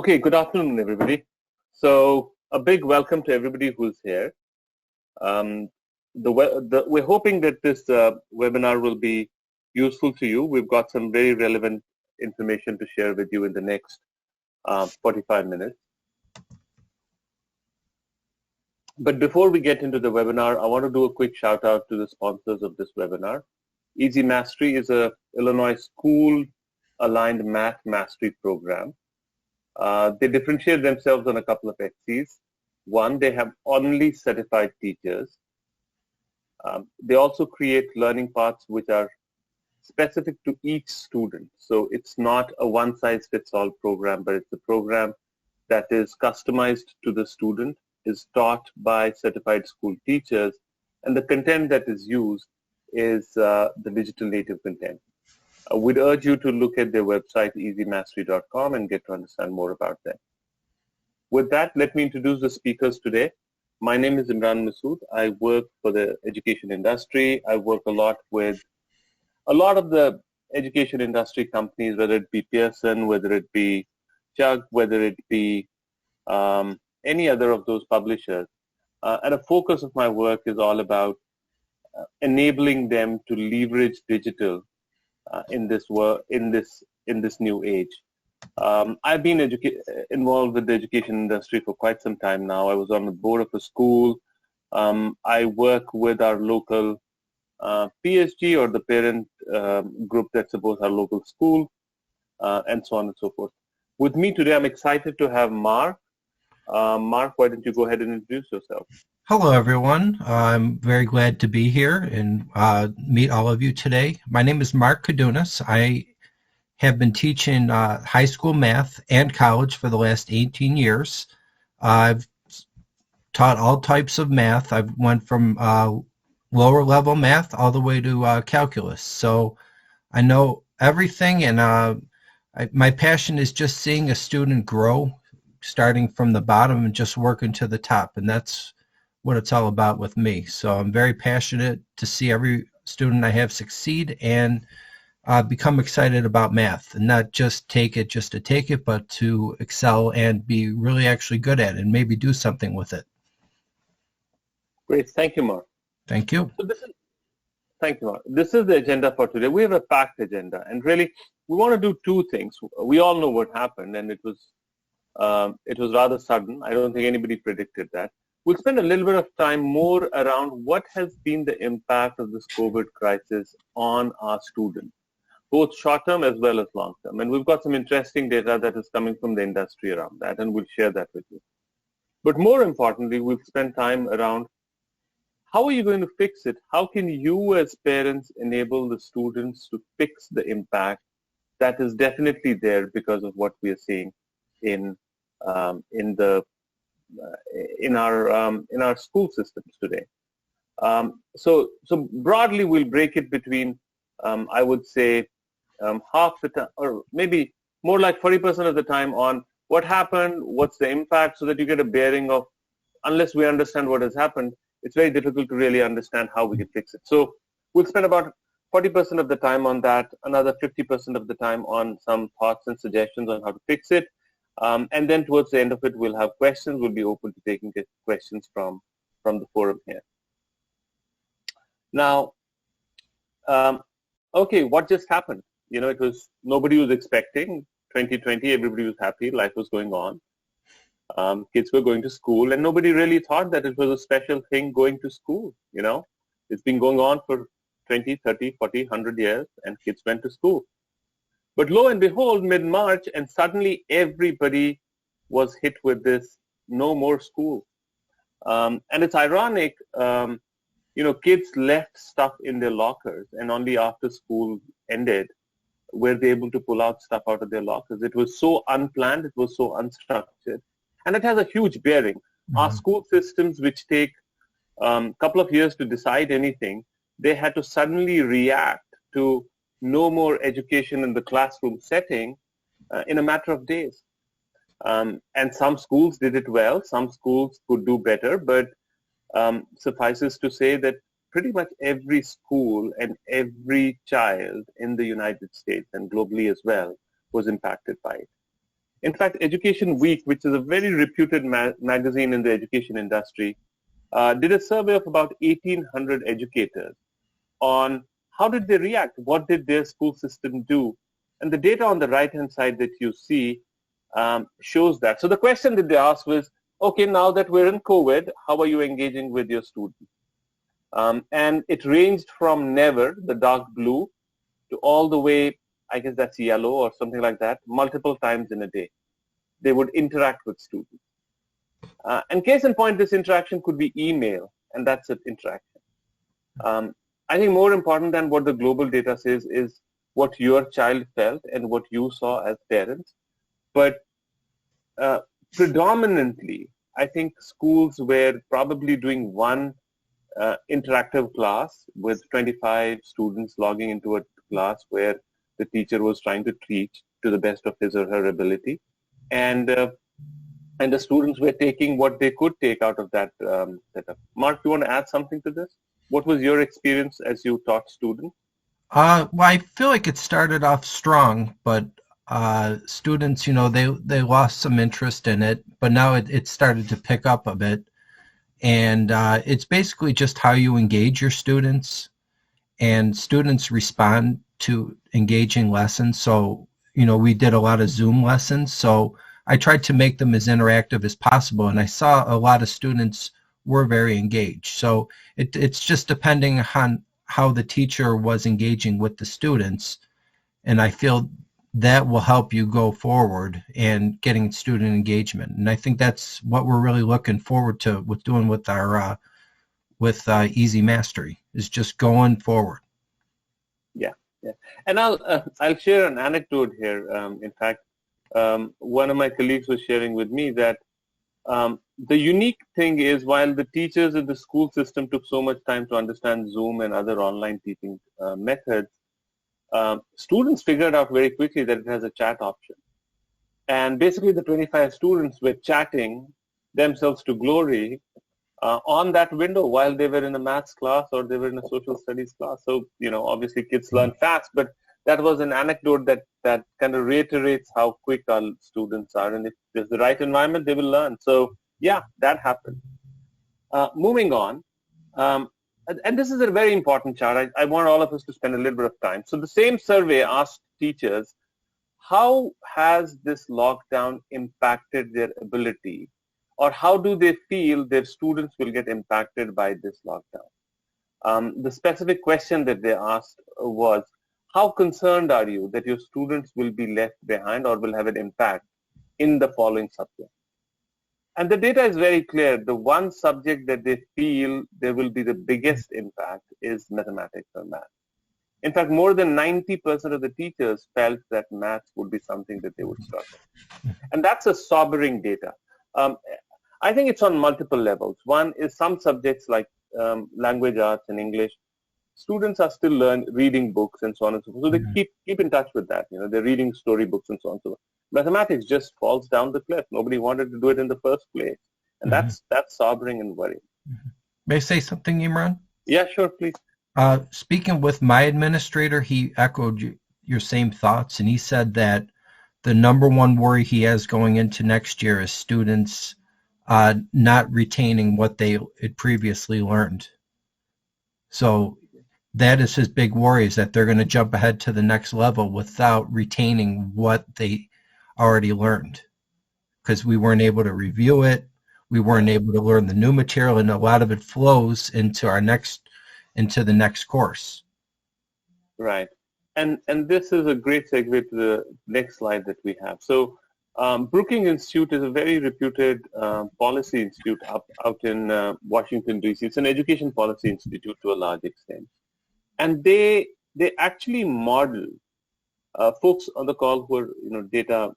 Okay, good afternoon, everybody. So a big welcome to everybody who's here. Um, we're hoping that this webinar will be useful to you. We've got some very relevant information to share with you in the next 45 minutes. But before we get into the webinar, I want to do a quick shout out to the sponsors of this webinar. Easy Mastery is a Illinois school-aligned math mastery program. They differentiate themselves on a couple of axes. One, they have only certified teachers. They also create learning paths which are specific to each student. So it's not a one-size-fits-all program, but it's a program that is customized to the student, is taught by certified school teachers, and the content that is used is the digital native content. We'd urge you to look at their website, easymastery.com, and get to understand more about them. With that, let me introduce the speakers today. My name is Imran Masood. I work for the education industry. I work a lot with a lot of the education industry companies, whether it be Pearson, whether it be Chugg, whether it be any other of those publishers. And a focus of my work is all about enabling them to leverage digital in this new age. I've been involved with the education industry for quite some time now. I was on the board of a school. I work with our local PSG or the parent group that supports our local school, and so on and so forth. With me today, I'm excited to have Mark. Mark, why don't you go ahead and introduce yourself? Hello, everyone. I'm very glad to be here and meet all of you today. My name is Mark Kadunas. I have been teaching high school math and college for the last 18 years. I've taught all types of math. I've went from lower level math all the way to calculus. So I know everything, and my passion is just seeing a student grow, starting from the bottom and just working to the top. And that's what it's all about with me. So I'm very passionate to see every student I have succeed and become excited about math, and not just take it just to take it, but to excel and be really actually good at it and maybe do something with it. Great. Thank you, Mark. Thank you. So thank you, Mark. This is the agenda for today. We have a packed agenda, and really we want to do two things. We all know what happened, and it was rather sudden. I don't think anybody predicted that. We'll spend a little bit of time more around what has been the impact of this COVID crisis on our students, both short-term as well as long-term. And we've got some interesting data that is coming from the industry around that, and we'll share that with you. But more importantly, we'll spend time around how are you going to fix it? How can you as parents enable the students to fix the impact that is definitely there because of what we are seeing in our school systems today. So broadly, we'll break it between, I would say, half the time, or maybe more like 40% of the time on what happened, what's the impact, so that you get a bearing of, unless we understand what has happened, it's very difficult to really understand how we can fix it. So we'll spend about 40% of the time on that, another 50% of the time on some thoughts and suggestions on how to fix it. And then towards the end of it, we'll have questions. We'll be open to taking questions from the forum here. Now, okay, what just happened? You know, it was, nobody was expecting 2020. Everybody was happy. Life was going on. Kids were going to school, and nobody really thought that it was a special thing going to school. You know, it's been going on for 20, 30, 40, 100 years, and kids went to school. But lo and behold, mid-March, and suddenly everybody was hit with this, no more school. And it's ironic, you know, kids left stuff in their lockers, and only after school ended were they able to pull out stuff out of their lockers. It was so unplanned, it was so unstructured. And it has a huge bearing. Mm-hmm. Our school systems, which take a couple of years to decide anything, they had to suddenly react to no more education in the classroom setting in a matter of days. And some schools did it well. Some schools could do better, but suffices to say that pretty much every school and every child in the United States and globally as well was impacted by it. In fact, Education Week, which is a very reputed magazine in the education industry, did a survey of about 1,800 educators on how did they react, what did their school system do, and the data on the right-hand side that you see shows that. So the question that they asked was, okay, now that we're in COVID, how are you engaging with your students? And it ranged from never, the dark blue, to all the way, I guess that's yellow or something like that, multiple times in a day. They would interact with students. And case in point, this interaction could be email, and that's an interaction. I think more important than what the global data says is what your child felt and what you saw as parents. But predominantly, I think schools were probably doing one interactive class with 25 students logging into a class where the teacher was trying to teach to the best of his or her ability. And the students were taking what they could take out of that setup. Mark, you want to add something to this? What was your experience as you taught students? Well, I feel like it started off strong, but students, they lost some interest in it, but now it started to pick up a bit. And it's basically just how you engage your students, and students respond to engaging lessons. So, we did a lot of Zoom lessons, so I tried to make them as interactive as possible, and I saw a lot of students were very engaged. So it's just depending on how the teacher was engaging with the students, and I feel that will help you go forward and getting student engagement. And I think that's what we're really looking forward to with doing with our Easy Mastery, is just going forward. Yeah. And I'll share an anecdote here. In fact, one of my colleagues was sharing with me that the unique thing is, while the teachers in the school system took so much time to understand Zoom and other online teaching methods, students figured out very quickly that it has a chat option. And basically the 25 students were chatting themselves to glory on that window while they were in a maths class or they were in a social studies class. So, obviously kids learn fast, but that was an anecdote that kind of reiterates how quick our students are. And if there's the right environment, they will learn. So yeah, that happened. Moving on. And this is a very important chart. I want all of us to spend a little bit of time. So the same survey asked teachers, how has this lockdown impacted their ability, or how do they feel their students will get impacted by this lockdown? The specific question that they asked was, how concerned are you that your students will be left behind or will have an impact in the following subjects? And the data is very clear. The one subject that they feel there will be the biggest impact is mathematics or math. In fact, more than 90% of the teachers felt that maths would be something that they would struggle. And that's a sobering data. I think it's on multiple levels. One is some subjects like language arts and English, students are still reading books and so on and so forth. So they keep in touch with that. They're reading storybooks and so on and so forth. Mathematics just falls down the cliff. Nobody wanted to do it in the first place. And that's sobering and worrying. May I say something, Imran? Yeah, sure, please. Speaking with my administrator, he echoed your same thoughts, and he said that the number one worry he has going into next year is students not retaining what they had previously learned. So that is his big worry, is that they're going to jump ahead to the next level without retaining what they already learned, because we weren't able to review it. We weren't able to learn the new material, and a lot of it flows into the next course. Right. And this is a great segue to the next slide that we have. So Brookings Institute is a very reputed policy institute out in Washington, D.C. It's an education policy institute to a large extent. And they actually model folks on the call who are data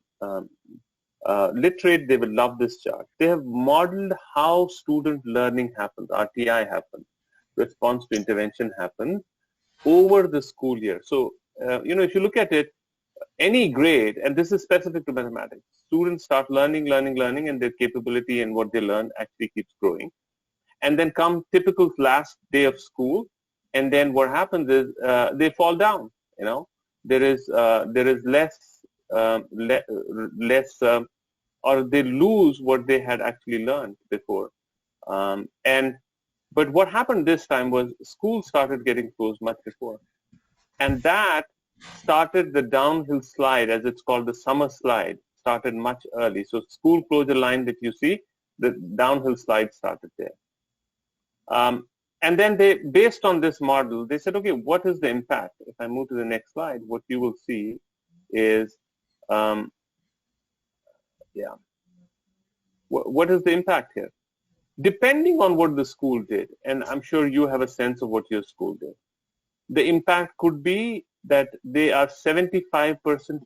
literate. They will love this chart. They have modeled how student learning happens, RTI happens, response to intervention happens over the school year. So if you look at it, any grade, and this is specific to mathematics, students start learning, and their capability and what they learn actually keeps growing. And then come typical last day of school, and then what happens is they fall down. There is less less, or they lose what they had actually learned before. But what happened this time was schools started getting closed much before. And that started the downhill slide, as it's called, the summer slide, started much early. So school closure line that you see, the downhill slide started there. And then they, based on this model, they said, okay, what is the impact? If I move to the next slide, what you will see is, what is the impact here? Depending on what the school did, and I'm sure you have a sense of what your school did, the impact could be that they are 75%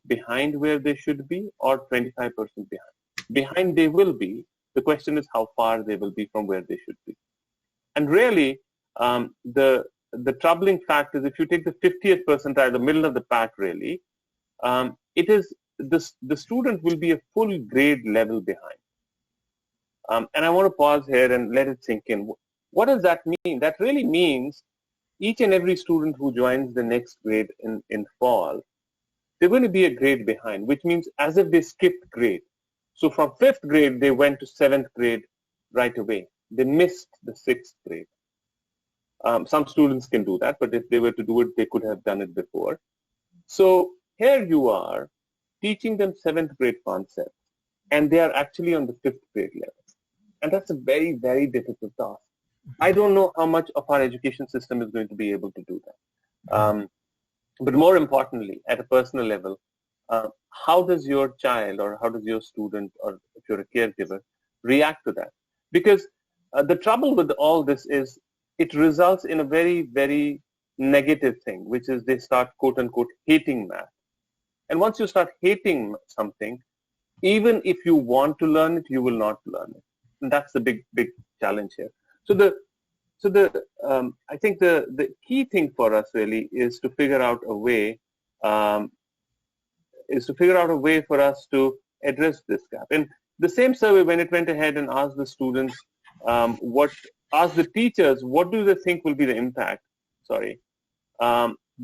behind where they should be, or 25% behind. Behind they will be. The question is how far they will be from where they should be. And really, the troubling fact is, if you take the 50th percentile, the middle of the pack, really, it is the student will be a full grade level behind. And I want to pause here and let it sink in. What does that mean? That really means each and every student who joins the next grade in fall, they're going to be a grade behind, which means as if they skipped grade. So from 5th grade, they went to 7th grade right away. They missed the 6th grade. Some students can do that, but if they were to do it, they could have done it before. So here you are teaching them 7th grade concepts, and they are actually on the 5th grade level. And that's a very, very difficult task. I don't know how much of our education system is going to be able to do that. But more importantly, at a personal level, how does your child, or how does your student, or if you're a caregiver, react to that? Because the trouble with all this is it results in a very, very negative thing, which is they start, quote unquote, hating math. And once you start hating something, even if you want to learn it, you will not learn it. And that's the big, big challenge here. So I think the key thing for us really is to figure out a way, for us to address this gap. And the same survey, when it went ahead and asked the students, asked the teachers, what do they think will be the impact? The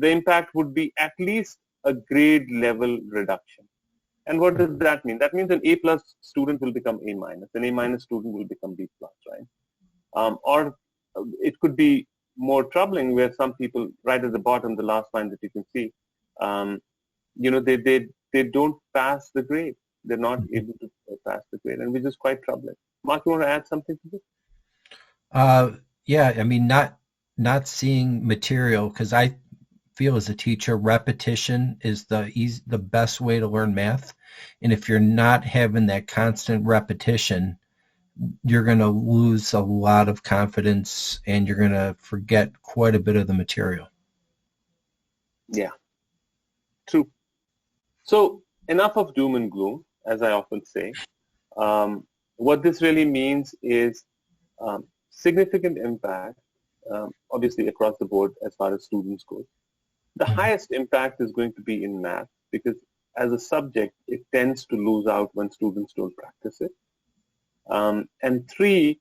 impact would be at least a grade level reduction. And what does that mean? That means an A+ student will become A-, an A- student will become B+, right? Or it could be more troubling, where some people, right at the bottom, the last line that you can see, they don't pass the grade. They're not able to pass the grade, and which is quite troubling. Mark, you want to add something to this? Yeah, I mean, not seeing material, because I feel as a teacher, repetition is the best way to learn math. And if you're not having that constant repetition, you're going to lose a lot of confidence, and you're going to forget quite a bit of the material. Yeah, true. So enough of doom and gloom, as I often say. What this really means is significant impact, obviously across the board as far as students go. The highest impact is going to be in math, because as a subject, it tends to lose out when students don't practice it. And 3,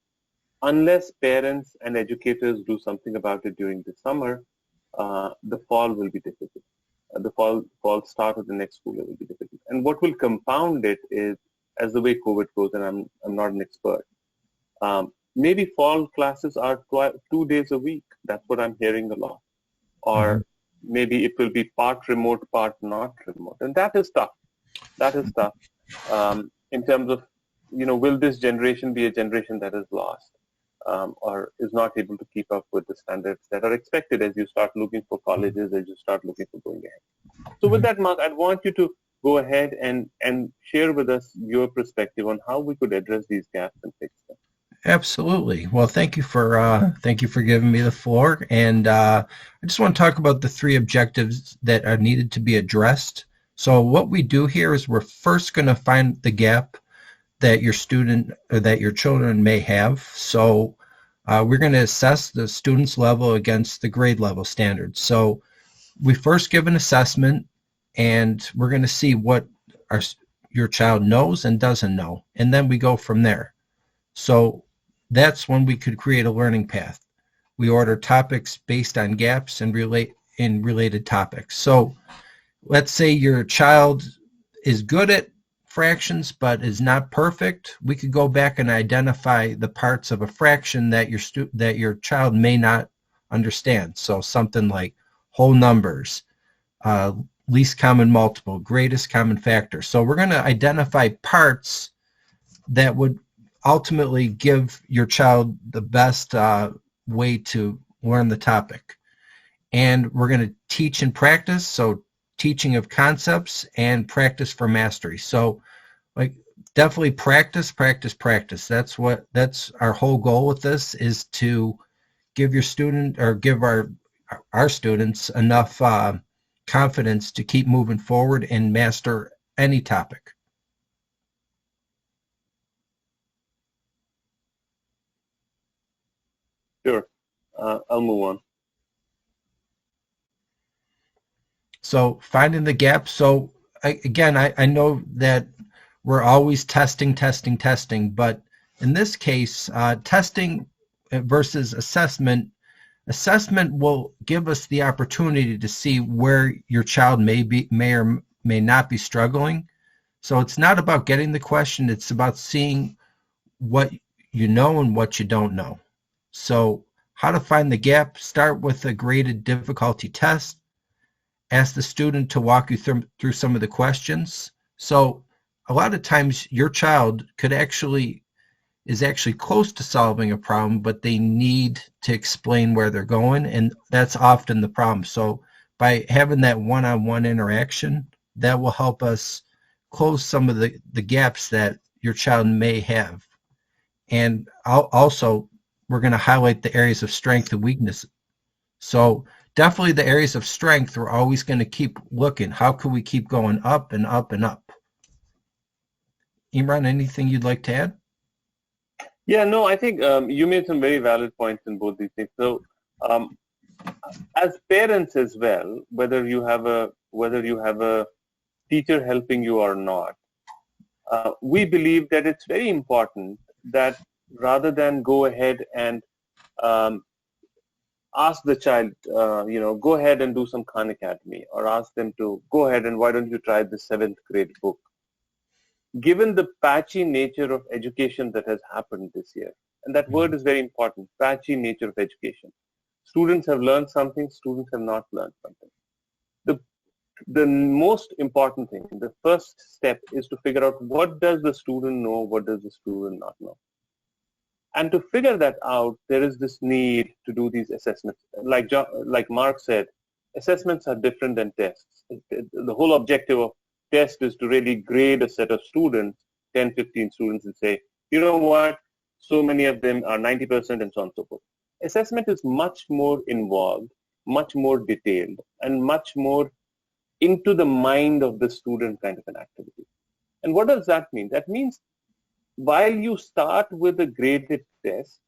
unless parents and educators do something about it during the summer, the fall will be difficult. The fall start of the next school year will be difficult. And what will compound it is, as the way COVID goes, and I'm not an expert, maybe fall classes are 2 days a week. That's what I'm hearing a lot. Or maybe it will be part remote, part not remote. And that is tough. That is tough. In terms of, will this generation be a generation that is lost, or is not able to keep up with the standards that are expected as you start looking for colleges, as you start looking for going ahead? So with that, Mark, I'd want you to go ahead and share with us your perspective on how we could address these gaps and fix them. Absolutely. Well, thank you for giving me the floor. And I just want to talk about the 3 objectives that are needed to be addressed. So what we do here is we're first going to find the gap that your student or that your children may have. So we're going to assess the student's level against the grade level standards. So we first give an assessment, and we're going to see what your child knows and doesn't know. And then we go from there. So that's when we could create a learning path. We order topics based on gaps and related topics. So let's say your child is good at fractions but is not perfect, we could go back and identify the parts of a fraction that your child may not understand. So something like whole numbers, least common multiple, greatest common factor. So we're going to identify parts that would ultimately give your child the best way to learn the topic. And we're going to teach and practice, so teaching of concepts and practice for mastery. So like definitely practice, practice, practice. That's our whole goal with this, is to give your student, or give our students enough confidence to keep moving forward and master any topic. Sure. I'll move on. So finding the gaps. So I know that we're always testing, but in this case, testing versus assessment will give us the opportunity to see where your child may or may not be struggling. So it's not about getting the question, it's about seeing what you know and what you don't know. So how to find the gap: start with a graded difficulty test. Ask the student to walk you through some of the questions. So a lot of times your child is actually close to solving a problem, but they need to explain where they're going, and that's often the problem. So by having that one-on-one interaction, that will help us close some of the gaps that your child may have. And also, we're going to highlight the areas of strength and weakness. So definitely the areas of strength, we're always going to keep looking. How can we keep going up and up and up? Imran, anything you'd like to add? Yeah, no, I think you made some very valid points in both these things. So, as parents as well, whether you have a teacher helping you or not, we believe that it's very important that rather than go ahead and ask the child, go ahead and do some Khan Academy, or ask them to go ahead and why don't you try the 7th grade book. Given the patchy nature of education that has happened this year, and that word is very important, patchy nature of education. Students have learned something, students have not learned something. The most important thing, the first step, is to figure out what does the student know, what does the student not know. And to figure that out, there is this need to do these assessments. Like Mark said, assessments are different than tests. The whole objective of test is to really grade a set of students, 10, 15 students, and say, you know what, so many of them are 90% and so on and so forth. Assessment is much more involved, much more detailed, and much more into the mind of the student kind of an activity. And what does that mean? That means while you start with a graded test,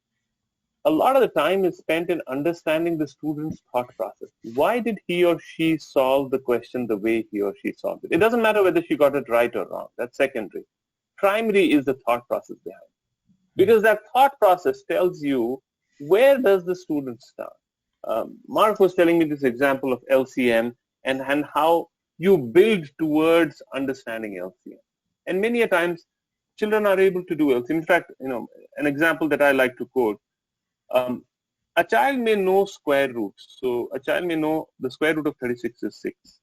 a lot of the time is spent in understanding the student's thought process. Why did he or she solve the question the way he or she solved it? It doesn't matter whether she got it right or wrong. That's secondary. Primary is the thought process behind it. Because that thought process tells you, where does the student start? Mark was telling me this example of LCM and how you build towards understanding LCM. And many a times, children are able to do LCM. In fact, an example that I like to quote, a child may know square roots. So a child may know the square root of 36 is 6.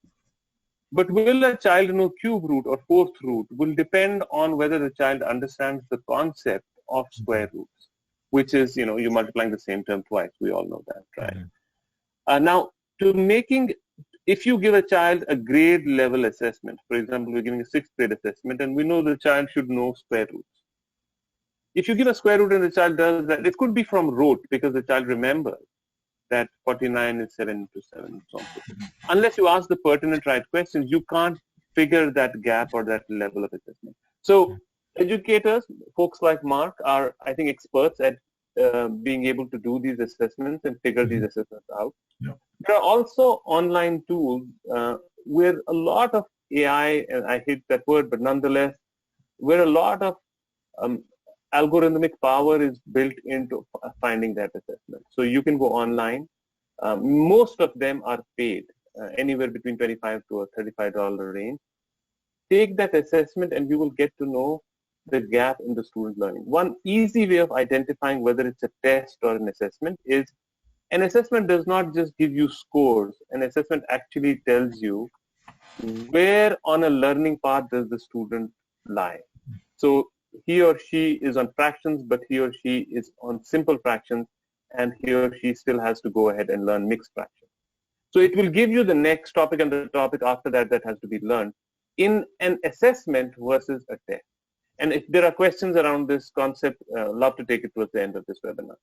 But will a child know cube root or fourth root will depend on whether the child understands the concept of square roots, which is, you're multiplying the same term twice. We all know that, right? Now, if you give a child a grade level assessment, for example, we're giving a 6th grade assessment, and we know the child should know square roots. If you give a square root and the child does that, it could be from rote because the child remembers that 49 is 7 into 7 and so on. Unless you ask the pertinent right questions, you can't figure that gap or that level of assessment. So educators, folks like Mark, are, I think, experts at being able to do these assessments and figure these assessments out. Yeah. There are also online tools where a lot of AI, and I hate that word, but nonetheless, where a lot of algorithmic power is built into finding that assessment. So you can go online. Most of them are paid, anywhere between $25 to a $35 range. take that assessment and you will get to know the gap in the student learning. One easy way of identifying whether it's a test or an assessment is an assessment does not just give you scores. An assessment actually tells you where on a learning path does the student lie. So he or she is on fractions, but he or she is on simple fractions, and he or she still has to go ahead and learn mixed fractions. So it will give you the next topic and the topic after that that has to be learned in an assessment versus a test. And if there are questions around this concept, love to take it towards the end of this webinar.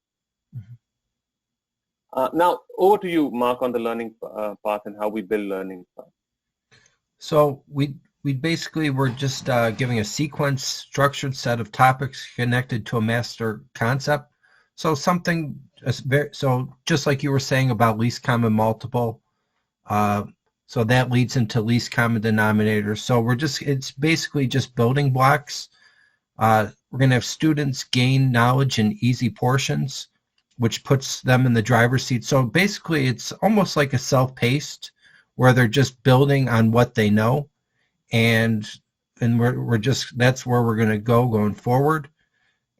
Now, over to you, Mark, on the learning path and how we build learning path. So we basically were just giving a sequence, structured set of topics connected to a master concept. So something, so just like you were saying about least common multiple, so that leads into least common denominator. So it's basically just building blocks. We're going to have students gain knowledge in easy portions, which puts them in the driver's seat. So basically it's almost like a self-paced where they're just building on what they know. And we're just, that's where we're going to go going forward.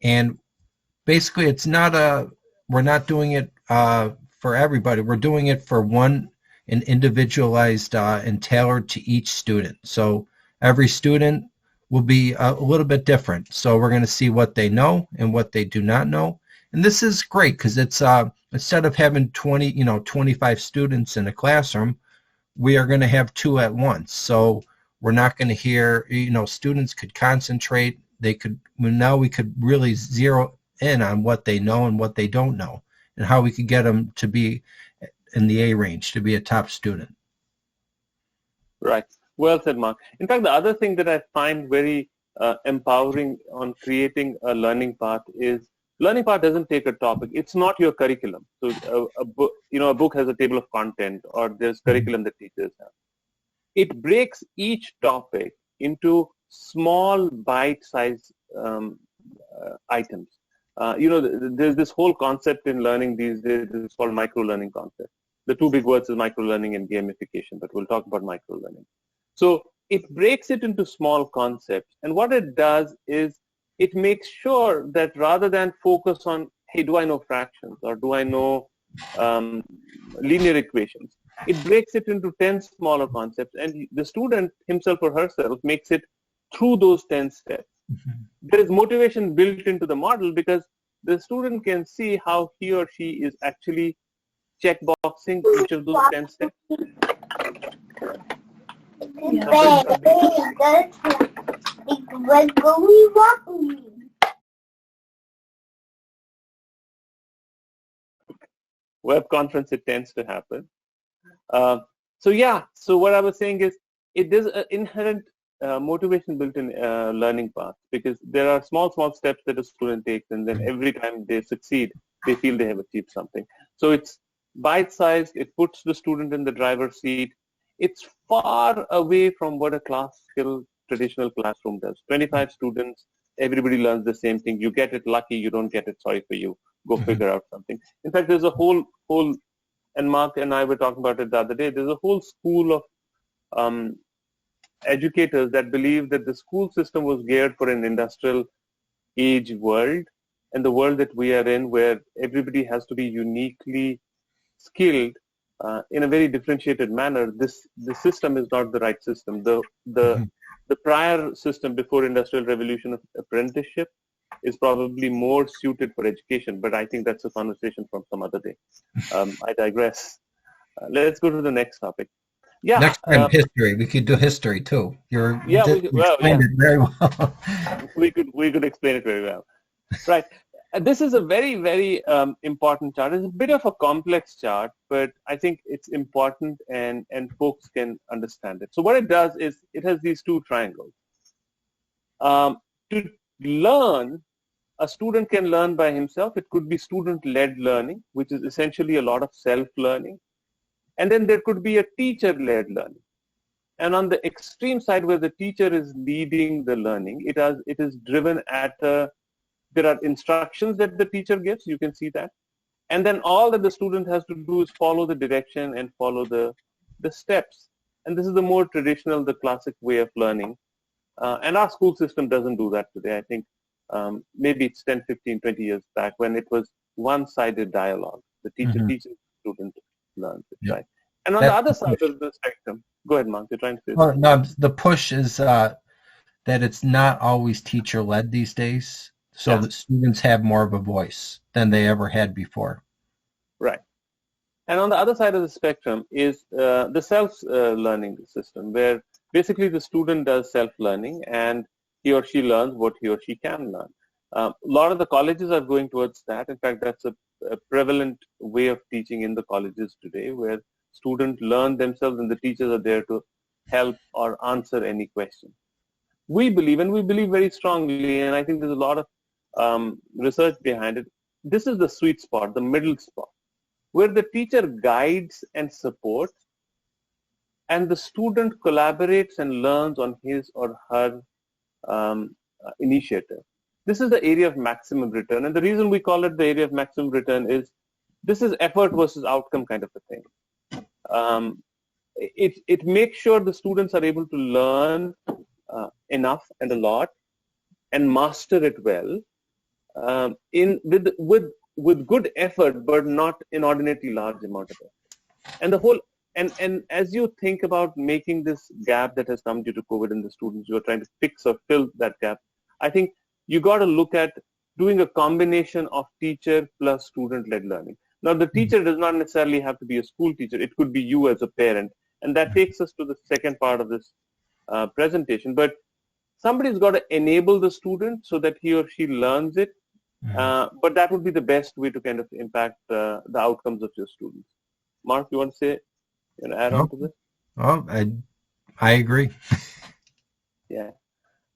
And basically it's not we're not doing it for everybody. We're doing it for an individualized and tailored to each student. So every student will be a little bit different. So we're going to see what they know and what they do not know. And this is great because it's instead of having 25 students in a classroom, we are going to have 2 at once. So we're not going to hear, students could concentrate. We could really zero in on what they know and what they don't know, and how we could get them to be in the A range, to be a top student. Right. Well said, Mark. In fact, the other thing that I find very empowering on creating a learning path is learning path doesn't take a topic. It's not your curriculum. So a book has a table of content, or there's curriculum that teachers have. It breaks each topic into small bite-sized items. There's this whole concept in learning these days. It's called micro-learning concept. The 2 big words is micro-learning and gamification, but we'll talk about micro-learning. So it breaks it into small concepts. And what it does is it makes sure that rather than focus on, hey, do I know fractions or do I know linear equations, it breaks it into 10 smaller concepts, and the student himself or herself makes it through those 10 steps. Mm-hmm. There is motivation built into the model because the student can see how he or she is actually checkboxing each of those 10 steps. Web conference, it tends to happen. So what I was saying is there's an inherent motivation built in learning path, because there are small steps that a student takes, and then every time they succeed, they feel they have achieved something. So it's bite-sized. It puts the student in the driver's seat. It's far away from what a classical traditional classroom does. 25 students, everybody learns the same thing. You get it, lucky. You don't get it, sorry for you. Go figure out something. In fact, there's a whole, and Mark and I were talking about it the other day, there's a whole school of educators that believe that the school system was geared for an industrial age world, and the world that we are in, where everybody has to be uniquely skilled in a very differentiated manner. The system is not the right system. The prior system before Industrial Revolution of apprenticeship is probably more suited for education, but I think that's a conversation from some other day. I digress. Let's go to the next topic. Yeah. Next time, history. We could do history too. You explained it very well. we could explain it very well. Right. This is a very, very important chart. It's a bit of a complex chart, but I think it's important and folks can understand it. So what it does is it has these 2 triangles. To learn, a student can learn by himself. It could be student-led learning, which is essentially a lot of self-learning. And then there could be a teacher-led learning. And on the extreme side, where the teacher is leading the learning, it is driven at there are instructions that the teacher gives. You can see that. And then all that the student has to do is follow the direction and follow the steps. And this is the more traditional, the classic way of learning. And our school system doesn't do that today. I think maybe it's 10, 15, 20 years back when it was one-sided dialogue. The teacher Mhm. teaches, the student learns it, Yeah. right? And on the That's other the side push. of the spectrum, go ahead, Mark, you're trying to say Oh, something. no, the push is that it's not always teacher-led these days, so Yeah, that students have more of a voice than they ever had before. right. And on the other side of the spectrum is the self-learning system, where basically the student does self-learning and he or she learns what he or she can learn. A lot of the colleges are going towards that. In fact, that's a prevalent way of teaching in the colleges today, where students learn themselves and the teachers are there to help or answer any question. We believe, and we believe very strongly, and I think there's a lot of research behind it. This is the sweet spot, the middle spot, where the teacher guides and supports, and the student collaborates and learns on his or her initiative. This is the area of maximum return. And the reason we call it the area of maximum return is this is effort versus outcome kind of a thing. It makes sure the students are able to learn enough and a lot and master it well with good effort, but not inordinately large amount of effort. And the whole and as you think about making this gap that has come due to COVID and the students you are trying to fix or fill that gap, I think you got to look at doing a combination of teacher plus student-led learning. Now, the teacher does not necessarily have to be a school teacher. It could be you as a parent. And that takes us to the second part of this presentation. But somebody's got to enable the student so that he or she learns it. But that would be the best way to kind of impact the outcomes of your students. Mark, you want to say, add on Oh, to this? oh, I agree. Yeah.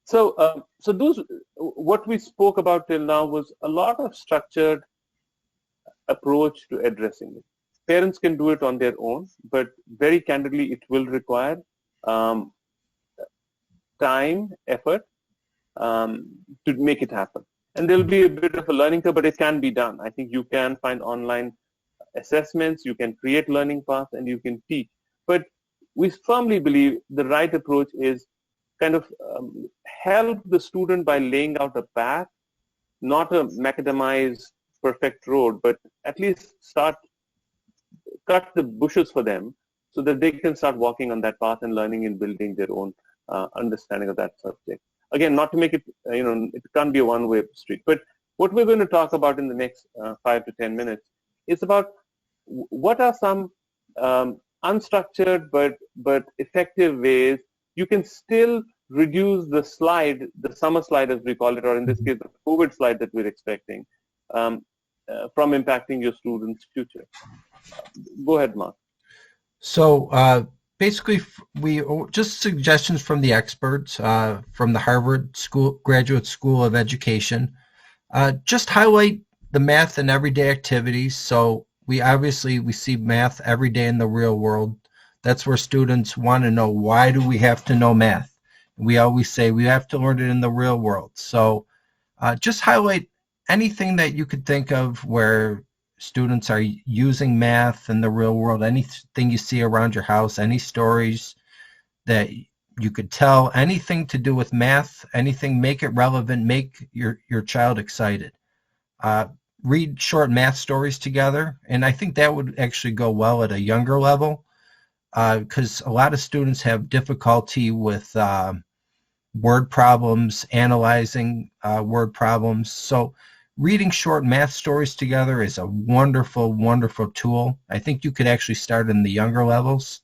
So those what we spoke about till now was a lot of structured approach to addressing it. Parents can do it on their own, but very candidly, it will require um, time, effort to make it happen. And there'll be a bit of a learning curve, but it can be done. I think you can find online assessments, you can create learning paths, and you can teach. But we firmly believe the right approach is kind of help the student by laying out a path, not a macadamized perfect road, but at least cut the bushes for them so that they can start walking on that path and learning and building their own understanding of that subject. Again, not to make it, it can't be a one-way street. But what we're going to talk about in the next 5 to 10 minutes is about what are some unstructured but effective ways you can still reduce the summer slide as we call it, or in this case, the COVID slide that we're expecting, from impacting your students' future. Go ahead, Mark. So basically, we just suggestions from the experts from the Harvard Graduate School of Education. Just highlight the math and everyday activities. So we see math every day in the real world. That's where students want to know, why do we have to know math? We always say we have to learn it in the real world. So just highlight anything that you could think of where students are using math in the real world, anything you see around your house, any stories that you could tell, anything to do with math, anything, make it relevant, make your child excited. Read short math stories together, and I think that would actually go well at a younger level because a lot of students have difficulty with word problems, analyzing word problems. So reading short math stories together is a wonderful, wonderful tool. I think you could actually start in the younger levels.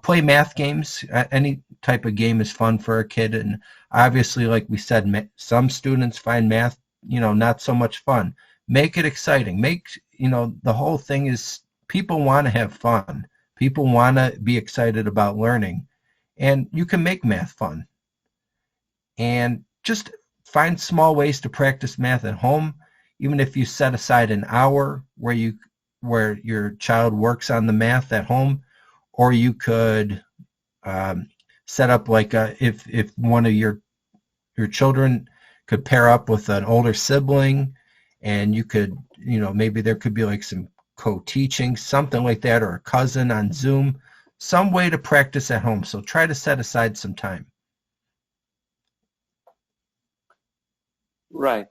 Play math games. Any type of game is fun for a kid. And obviously, like we said, some students find math, not so much fun. Make it exciting. The whole thing is people want to have fun. People want to be excited about learning. And you can make math fun. And just find small ways to practice math at home. Even if you set aside an hour where your child works on the math at home, or you could set up like if one of your children could pair up with an older sibling, and you could, maybe there could be like some co-teaching, something like that, or a cousin on Zoom, some way to practice at home. So try to set aside some time. Right.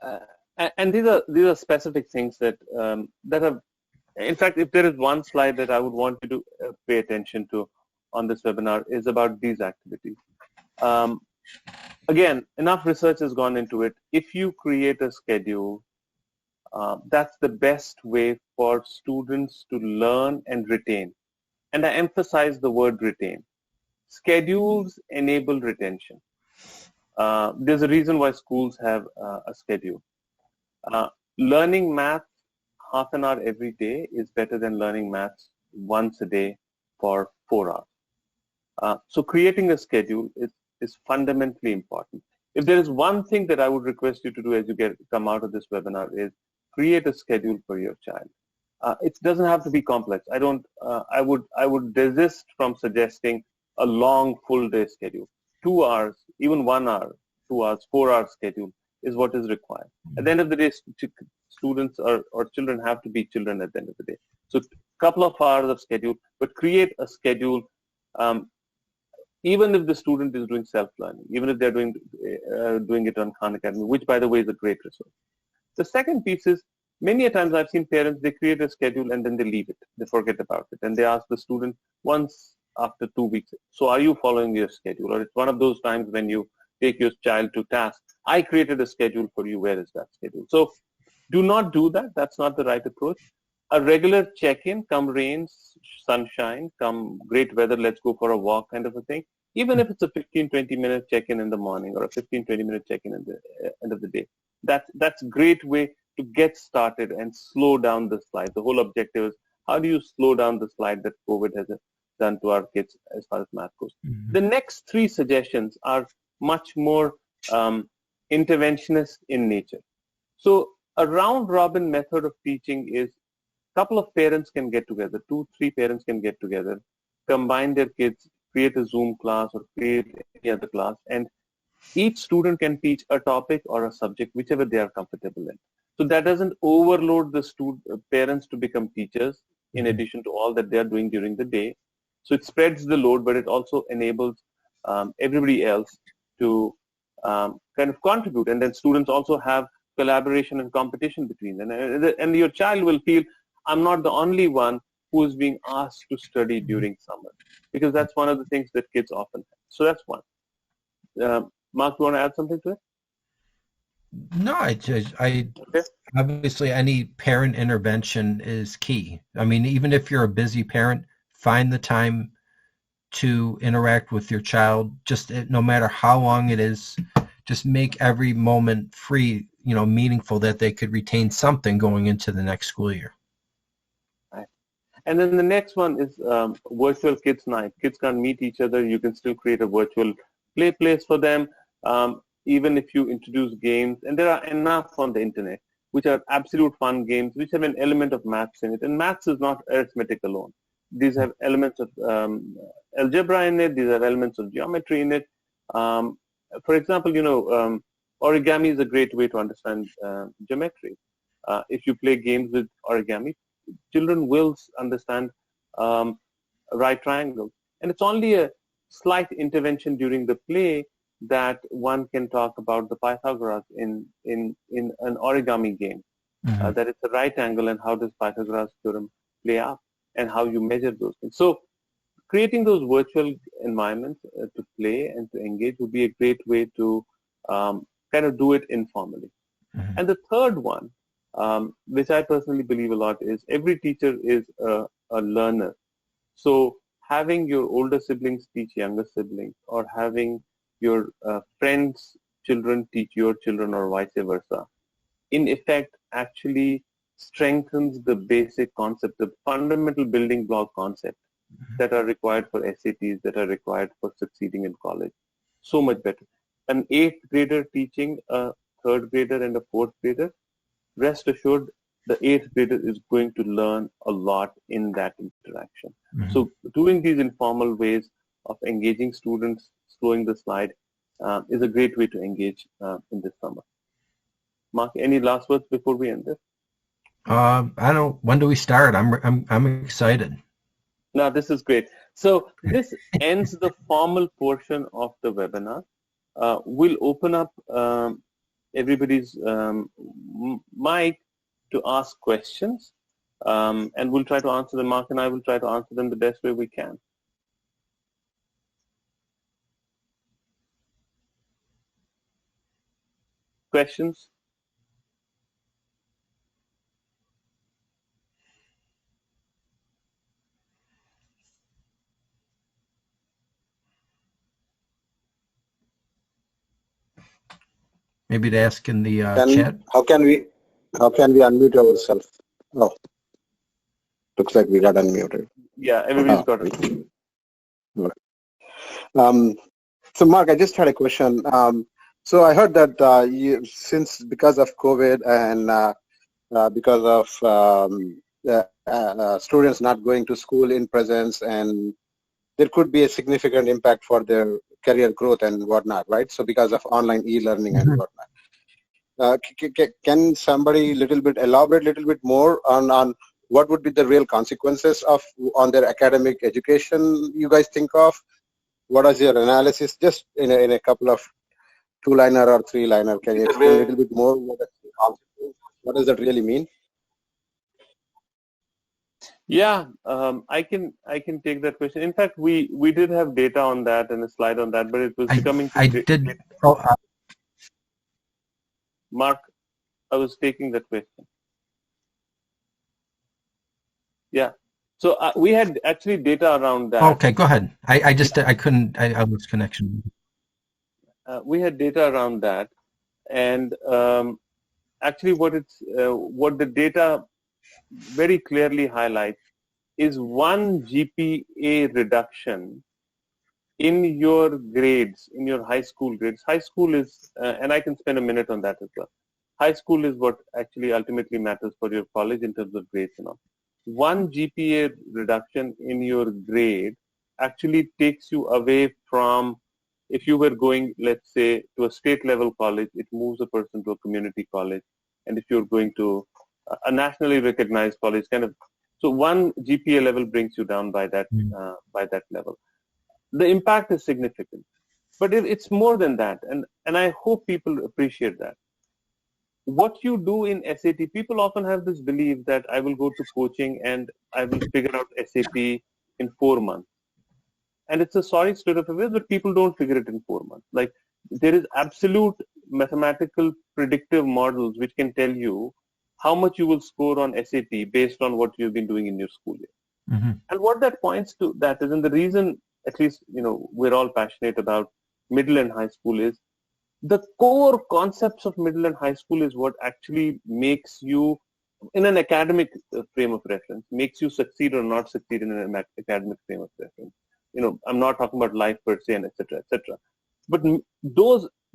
Uh, and these are specific things that have. In fact, if there is one slide that I would want you to pay attention to on this webinar is about these activities. Um, Again, enough research has gone into it. If you create a schedule, that's the best way for students to learn and retain. And I emphasize the word retain. Schedules enable retention. There's a reason why schools have a schedule. Learning math half an hour every day is better than learning maths once a day for 4 hours. So creating a schedule is fundamentally important. If there is one thing that I would request you to do as you come out of this webinar is create a schedule for your child. It doesn't have to be complex. I would desist from suggesting a long full day schedule. 2 hours, even 1 hour, 2 hours, 4 hour schedule is what is required. At the end of the day, students or children have to be children at the end of the day. So a couple of hours of schedule, but create a schedule. Even if the student is doing self-learning, even if they're doing it on Khan Academy, which by the way is a great resource. The second piece is, many a times I've seen parents, they create a schedule and then they leave it. They forget about it. And they ask the student once after 2 weeks, so are you following your schedule? Or it's one of those times when you take your child to task. I created a schedule for you. Where is that schedule? So do not do that. That's not the right approach. A regular check-in, come rain, sunshine, come great weather, let's go for a walk kind of a thing. Even if it's a 15-20 minute check-in in the morning or a 15-20 minute check-in at the end of the day. That's a great way to get started and slow down the slide. The whole objective is, how do you slow down the slide that COVID has done to our kids as far as math goes? Mm-hmm. The next three suggestions are much more interventionist in nature. So a round-robin method of teaching is, couple of parents can get together, 2-3 parents can get together, combine their kids, create a Zoom class or create any other class, and each student can teach a topic or a subject, whichever they are comfortable in. So that doesn't overload the parents to become teachers in addition to all that they are doing during the day. So it spreads the load, but it also enables everybody else to kind of contribute. And then students also have collaboration and competition between them. And your child will feel, I'm not the only one who is being asked to study during summer, because that's one of the things that kids often have. So that's one. Mark, you want to add something to it? No, I obviously any parent intervention is key. I mean, even if you're a busy parent, find the time to interact with your child, just no matter how long it is, just make every moment free, meaningful, that they could retain something going into the next school year. And then the next one is virtual kids night. Kids can't meet each other. You can still create a virtual play place for them, even if you introduce games. And there are enough on the internet, which are absolute fun games, which have an element of maths in it. And maths is not arithmetic alone. These have elements of algebra in it. These have elements of geometry in it. For example, origami is a great way to understand geometry. If you play games with origami, children will understand right triangles. And it's only a slight intervention during the play that one can talk about the Pythagoras in an origami game. Mm-hmm. That it's a right angle, and how does Pythagoras theorem play out, and how you measure those things. So creating those virtual environments to play and to engage would be a great way to kind of do it informally. Mm-hmm. And the third one, which I personally believe a lot, is every teacher is a learner. So having your older siblings teach younger siblings, or having your friends' children teach your children, or vice versa, in effect actually strengthens the basic concept, the fundamental building block concept that are required for SATs, that are required for succeeding in college. So much better. An 8th grader teaching a 3rd grader and a 4th grader, rest assured the 8th grader is going to learn a lot in that interaction. Mm-hmm. So doing these informal ways of engaging students, slowing the slide, is a great way to engage in this summer. Mark, any last words before we end this? I don't. When do we start? I'm excited. No, this is great. So this ends the formal portion of the webinar. We'll open up everybody's mic to ask questions, and we'll try to answer them. Mark and I will try to answer them the best way we can. Questions? Maybe to ask in the chat. How can we unmute ourselves? Oh, looks like we got unmuted. Yeah, everybody's got it. So Mark, I just had a question. So I heard that because of COVID and because of students not going to school in presence, and there could be a significant impact for their career growth and whatnot, right? So because of online e-learning and whatnot. Can somebody elaborate a little bit more on what would be the real consequences on their academic education you guys think of? What is your analysis? Just in a couple of two-liner or three-liner, can you explain a little bit more what does that really mean? Yeah, I can take that question. In fact, we did have data on that and a slide on that, but it was becoming. Mark, I was taking that question. Yeah. So we had actually data around that. Okay, go ahead. I lost connection. We had data around that, and actually what the data very clearly highlights is 1 GPA reduction in your grades, in your high school grades. High school is, and I can spend a minute on that as well. High school is what actually ultimately matters for your college in terms of grades and all. 1 GPA reduction in your grade actually takes you away from, if you were going, let's say, to a state level college, it moves a person to a community college. And if you're going to a nationally recognized college, so 1 GPA level brings you down by that level. The impact is significant, but it's more than that, and I hope people appreciate that. What you do in SAT, people often have this belief that I will go to coaching and I will figure out SAT in 4 months. And it's a sorry state of affairs, but people don't figure it in 4 months. Like, there is absolute mathematical predictive models which can tell you how much you will score on SAT based on what you've been doing in your school year. Mm-hmm. And what that points to that is, and the reason, at least, we're all passionate about middle and high school, is the core concepts of middle and high school is what actually makes you, in an academic frame of reference, makes you succeed or not succeed in an academic frame of reference. I'm not talking about life per se and et cetera. But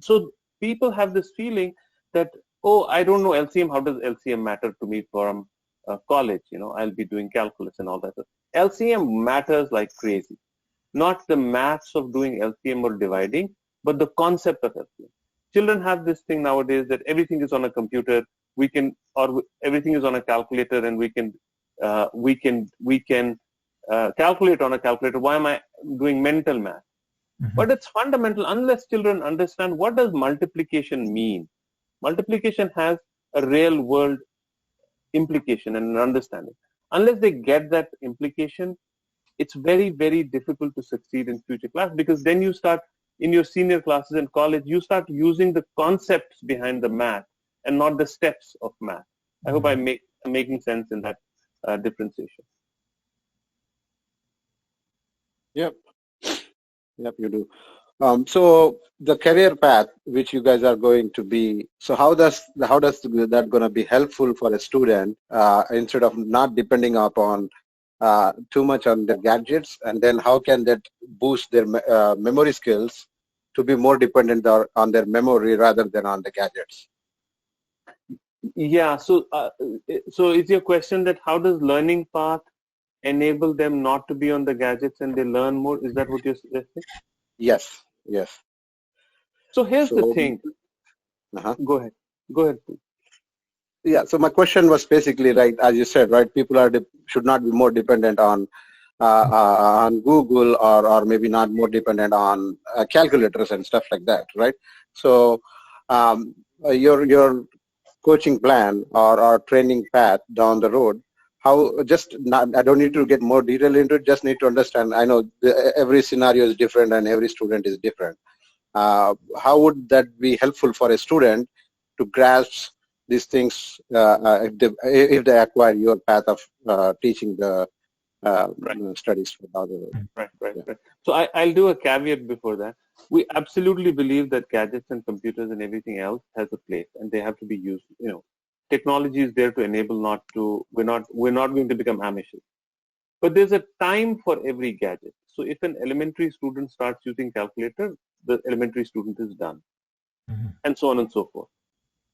so people have this feeling that, oh, I don't know LCM. How does LCM matter to me from college? I'll be doing calculus and all that. LCM matters like crazy. Not the maths of doing LCM or dividing, but the concept of LCM. Children have this thing nowadays that everything is on a computer. Everything is on a calculator, and we can calculate on a calculator. Why am I doing mental math? Mm-hmm. But it's fundamental unless children understand what does multiplication mean. Multiplication has a real world implication and an understanding. Unless they get that implication, it's very, very difficult to succeed in future class, because then you start, in your senior classes in college, you start using the concepts behind the math and not the steps of math. I hope I'm making sense in that differentiation. Yep, you do. So the career path which you guys are going to be, so how does that going to be helpful for a student instead of not depending upon too much on their gadgets, and then how can that boost their memory skills to be more dependent on their memory rather than on the gadgets? Yeah, so is your question that how does learning path enable them not to be on the gadgets and they learn more? Is that what you're suggesting? Yes. So here's the thing. Go ahead, please. Yeah, so my question was basically, right, as you said, right, people should not be more dependent on Google or maybe not more dependent on calculators and stuff like that, right? So your coaching plan or training path down the road, how just not, I don't need to get more detail into it, just need to understand. I know every scenario is different and every student is different. How would that be helpful for a student to grasp these things if they acquire your path of teaching the Right. studies for the other? Right. So I'll do a caveat before that. We absolutely believe that gadgets and computers and everything else has a place, and they have to be used. Technology is there to enable. We're not going to become Amishes. But there's a time for every gadget. So if an elementary student starts using calculator, the elementary student is done, and so on and so forth.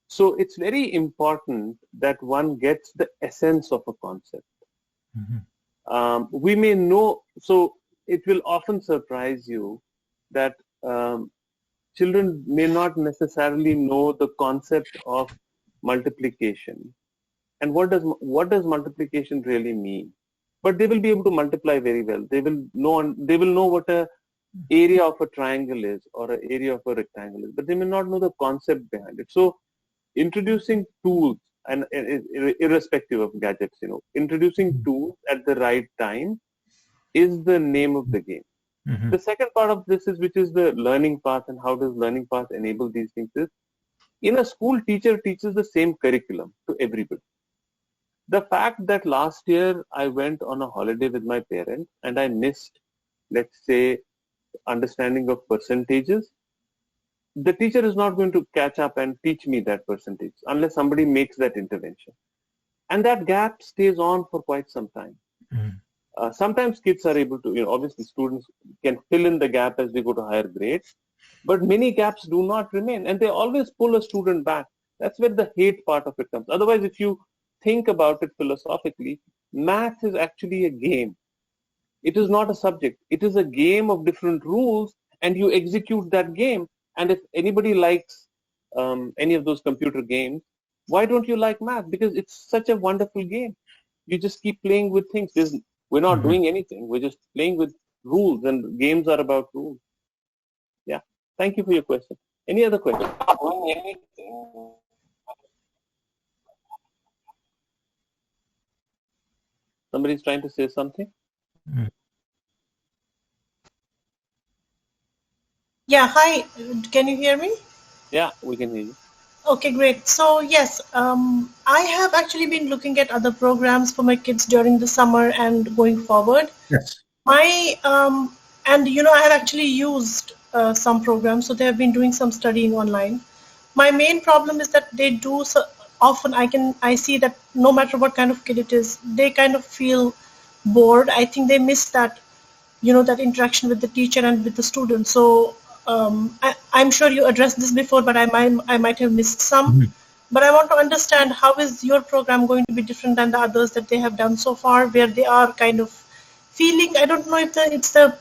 So it's very important that one gets the essence of a concept. We may know, so it will often surprise you that children may not necessarily know the concept of multiplication. And what does multiplication really mean? But they will be able to multiply very well. They will know what a area of a triangle is or an area of a rectangle is, but they may not know the concept behind it. So introducing tools, and irrespective of gadgets, introducing tools at the right time is the name of the game. The second part of this which is the learning path, and how does learning path enable these things is, in a school, teacher teaches the same curriculum to everybody. The fact that last year I went on a holiday with my parents and I missed, let's say, understanding of percentages, the teacher is not going to catch up and teach me that percentage unless somebody makes that intervention. And that gap stays on for quite some time. Sometimes kids are able to, obviously students can fill in the gap as they go to higher grades, but many gaps do not remain, and they always pull a student back. That's where the hate part of it comes. Otherwise, if you think about it philosophically, math is actually a game. It is not a subject. It is a game of different rules, and you execute that game. And if anybody likes any of those computer games, why don't you like math? Because it's such a wonderful game. You just keep playing with things. We're not doing anything. We're just playing with rules, and games are about rules. Yeah. Thank you for your question. Any other question? Somebody's trying to say something? Yeah, hi. Can you hear me? Yeah, we can hear you. Okay, great. So yes, I have actually been looking at other programs for my kids during the summer and going forward. Yes. I have actually used some programs, so they have been doing some studying online. My main problem is that they do so often. I see that no matter what kind of kid it is, they kind of feel bored. I think they miss that, that interaction with the teacher and with the student. So I'm sure you addressed this before, but I might have missed some. But I want to understand, how is your program going to be different than the others that they have done so far, where they are kind of feeling, I don't know if it's the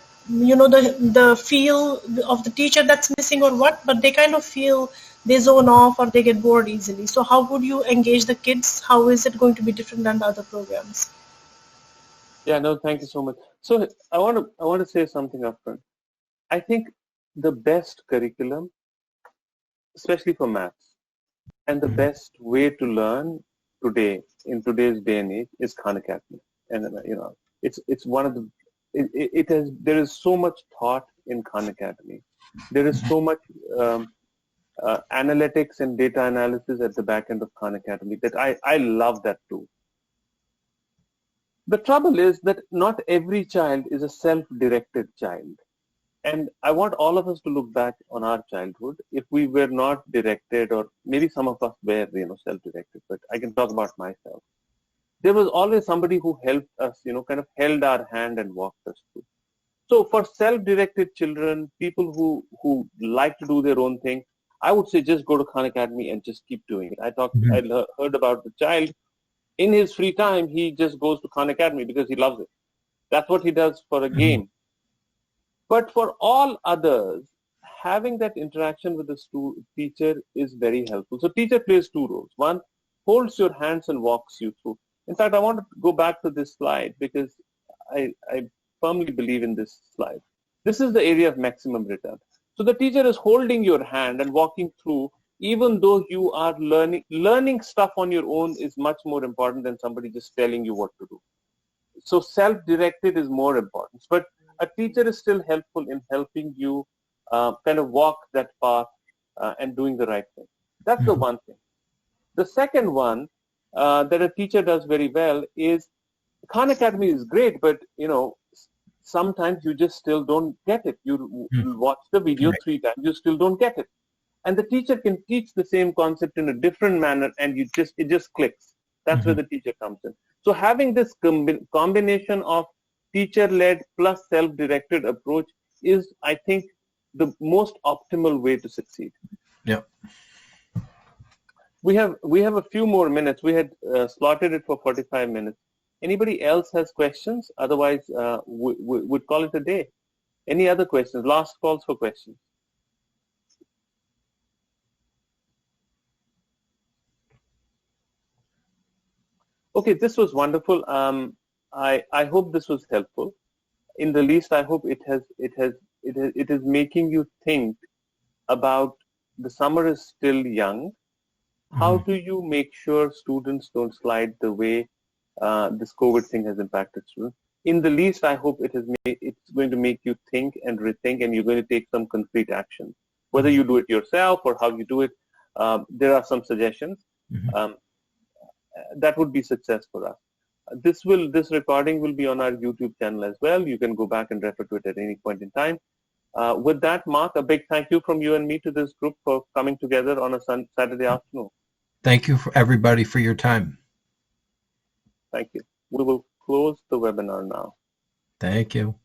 feel of the teacher that's missing or what, but they kind of feel they zone off or they get bored easily. So how would you engage the kids? How is it going to be different than the other programs? Yeah, no, thank you so much. So I want to say something upfront. I think the best curriculum, especially for maths, and the best way to learn today, in today's day and age, is Khan Academy. And it's one of the there is so much thought in Khan Academy. There is so much analytics and data analysis at the back end of Khan Academy that I love that too. The trouble is that not every child is a self-directed child. And I want all of us to look back on our childhood. If we were not directed, or maybe some of us were, self-directed, but I can talk about myself. There was always somebody who helped us, kind of held our hand and walked us through. So for self-directed children, people who like to do their own thing, I would say just go to Khan Academy and just keep doing it. I heard about the child. In his free time, he just goes to Khan Academy because he loves it. That's what he does for a game. But for all others, having that interaction with the teacher is very helpful. So teacher plays two roles. One, holds your hands and walks you through. In fact, I want to go back to this slide because I firmly believe in this slide. This is the area of maximum return. So the teacher is holding your hand and walking through even though you are learning stuff on your own is much more important than somebody just telling you what to do. So self-directed is more important. But a teacher is still helpful in helping you kind of walk that path and doing the right thing. That's the one thing. The second one that a teacher does very well is Khan Academy is great, but sometimes you just still don't get it. You watch the video 3 times, you still don't get it. And the teacher can teach the same concept in a different manner, and it just clicks. That's where the teacher comes in. So having this combination of teacher-led plus self-directed approach is, I think, the most optimal way to succeed. Yeah. We have a few more minutes. We had slotted it for 45 minutes. Anybody else has questions? Otherwise, we'd call it a day. Any other questions? Last calls for questions. Okay, this was wonderful. I hope this was helpful. In the least, I hope it is making you think about the summer is still young. How do you make sure students don't slide the way this COVID thing has impacted students? In the least, I hope it's going to make you think and rethink, and you're going to take some concrete action. Whether you do it yourself or how you do it, there are some suggestions. That would be success for us. This recording will be on our YouTube channel as well. You can go back and refer to it at any point in time. With that, Mark, a big thank you from you and me to this group for coming together on a Saturday afternoon. Thank you, everybody, for your time. Thank you. We will close the webinar now. Thank you.